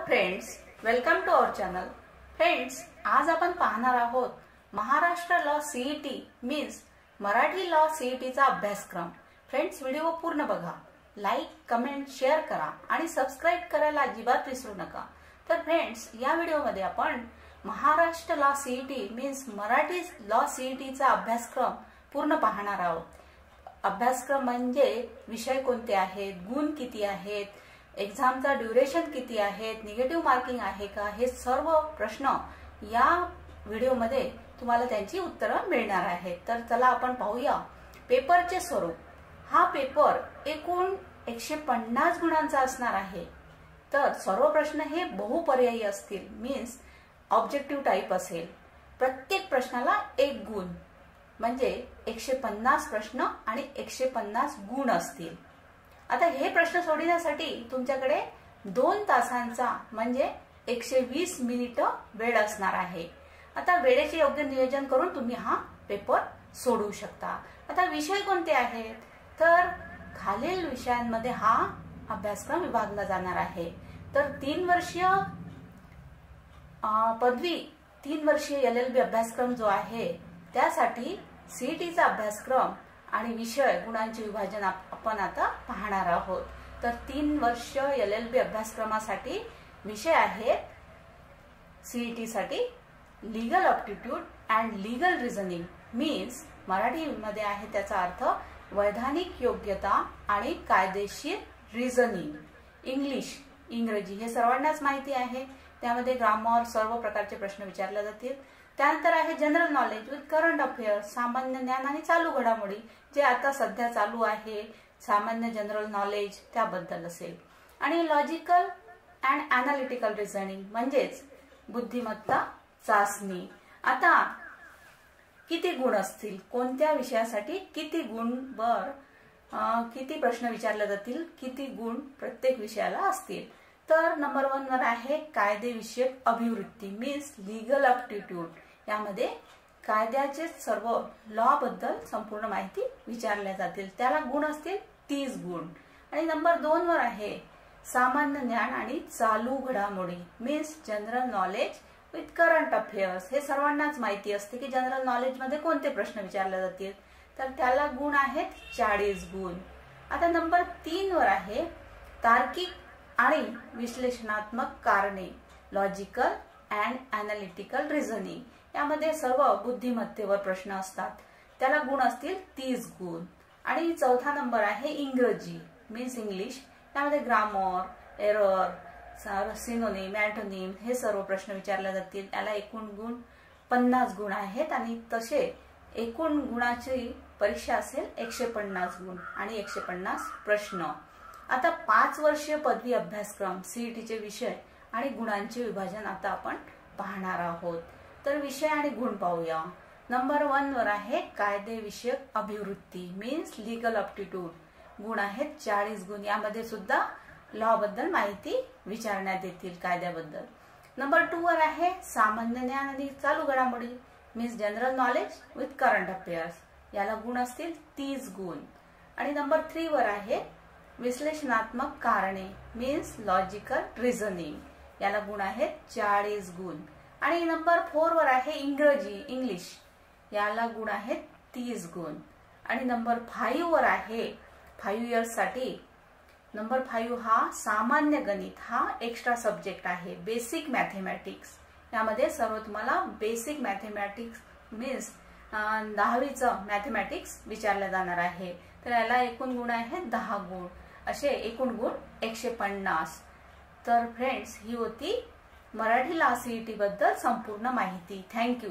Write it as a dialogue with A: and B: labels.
A: Friends, welcome to our channel. Friends, आज आपण पाहणार आहोत Maharashtra law CET means Marathi law सीईटीचा अभ्यासक्रम। फ्रेंड्स, व्हिडिओ पूर्ण बघा, लाईक, कमेंट, शेअर करा आणि सबस्क्राइब करायला अजिबात विसरू नका। तर फ्रेंड्स, या व्हिडिओमध्ये आपण Maharashtra law CET means Marathi law सीईटीचा अभ्यासक्रम पूर्ण पाहणार आहोत। अभ्यासक्रम म्हणजे विषय कोणते आहेत, गुण किती आहेत, एग्जामचा ड्युरेशन किती आहे, निगेटिव्ह मार्किंग आहे का, हे सर्व प्रश्न या व्हिडिओमध्ये तुम्हाला त्यांची उत्तरं मिळणार आहेत। तर चला आपण पाहूया पेपरचे स्वरूप। हा पेपर एकूण 150 गुणांचा असणार आहे। तर सर्व प्रश्न हे बहुपर्यायी असतील, मीन्स ऑब्जेक्टिव्ह टाइप असेल। प्रत्येक प्रश्नाला 1 गुण म्हणजे 150 प्रश्न आणि 150 गुण असतील। आता हे प्रश्न सोडवण्यासाठी तुमच्याकडे 2 तासांचा म्हणजे 120 मिनिटं वेळ असणार आहे। आता वेळेचे योग्य नियोजन करून तुम्ही हा पेपर सोडवू शकता। आता विषय कोणते आहेत, तर खालील विषयांमध्ये हा अभ्यासक्रम विभागला जाणार आहे। तर 3 वर्षीय पदवी 3 वर्षीय LLB अभ्यासक्रम जो आहे त्यासाठी सीईटीचा अभ्यासक्रम आणि विषय गुणांचे विभाजन आपण आता पाहणार आहोत। तर 3 वर्ष LLB अभ्यासक्रमासाठी विषय आहेत सीईटी साठी legal aptitude and legal reasoning means Marathi मध्ये आहे त्याचा अर्थ वैधानिक योग्यता आणि कायदेशीर रिझनिंग। इंग्रजी हे सर्वांनाच माहिती आहे, त्यामध्ये ग्रामर सर्व प्रकारचे प्रश्न विचारले जातील। त्यानंतर आहे general knowledge with current affairs, सामान्य ज्ञान आणि चालू घडामोडी, जे आता सध्या चालू आहे सामान्य जनरल नॉलेज त्याबद्दल असेल। आणि लॉजिकल अँड अनालिटिकल रिझनिंग म्हणजेच बुद्धिमत्ता चाचणी। आता किती गुण असतील, कोणत्या विषयासाठी किती गुण किती प्रश्न विचारले जातील, किती गुण प्रत्येक विषयाला असतील। तर नंबर 1 वर आहे कायदेविषयक अभिवृत्ती मीन्स लीगल एप्टिट्यूड। यामध्ये कायद्याचे सर्व लॉ बद्दल संपूर्ण माहिती विचारल्या जातील, त्याला गुण असतील 30 गुण। आणि नंबर 2 वर आहे सामान्य ज्ञान आणि चालू घडामोडी means general knowledge with current affairs. हे सर्वांनाच माहिती असते की जनरल नॉलेज मध्ये कोणते प्रश्न विचारले जातील, तर त्याला गुण आहेत 40 गुण। आता नंबर 3 वर आहे तार्किक आणि विश्लेषणात्मक कारणे लॉजिकल अँड अनालिटिकल रिझनिंग। यामध्ये सर्व बुद्धिमत्तेवर प्रश्न असतात, त्याला गुण असतील 30 गुण। आणि 4था नंबर आहे इंग्रजी मीन्स इंग्लिश। त्यामध्ये ग्रामर, एरर, सिनोनिम, अँटोनिम हे सर्व प्रश्न विचारले जातील, त्याला एकूण गुण 50 गुण आहेत। आणि तसे एकूण गुणाची परीक्षा असेल 150 गुण आणि 150 प्रश्न। आता 5 वर्षीय पदवी अभ्यासक्रम सीईटीचे विषय आणि गुणांचे विभाजन आता आपण पाहणार आहोत। तर विषय आणि गुण पाहूया। नंबर 1 वर आहे कायदेविषयक अभिवृत्ती मीन्स लीगल एप्टिट्यूड, गुण आहेत 40 गुण। यामध्ये सुद्धा लॉ बद्दल माहिती विचारण्यात येतील, कायद्याबद्दल। नंबर 2 वर आहे सामान्य ज्ञान आणि चालू घडामोडी means general knowledge with current affairs, याला गुण असतील 30 गुण। आणि नंबर 3 वर आहे विश्लेषणात्मक कारणे मीन्स लॉजिकल रिझनिंग, याला गुण आहेत 40 गुण। आणि नंबर 4 वर आहे इंग्लिश, याला गुण आहेत 30 गुण। आणि नंबर 5 वर आहे 5 इयर्स साठी नंबर 5 हा सामान्य गणित, हा एक्स्ट्रा सब्जेक्ट आहे बेसिक मॅथमॅटिक्स। यामध्ये सर्व तुम्हाला बेसिक मॅथमॅटिक्स मीन्स 10वीचं मॅथमॅटिक्स विचारलं जाणार आहे, तर याला एकूण गुण आहेत 10 गुण, असे एकूण गुण 150। तर फ्रेंड्स, ही होती मराठी लॉ सीईटी बद्दल संपूर्ण माहिती। थँक्यू।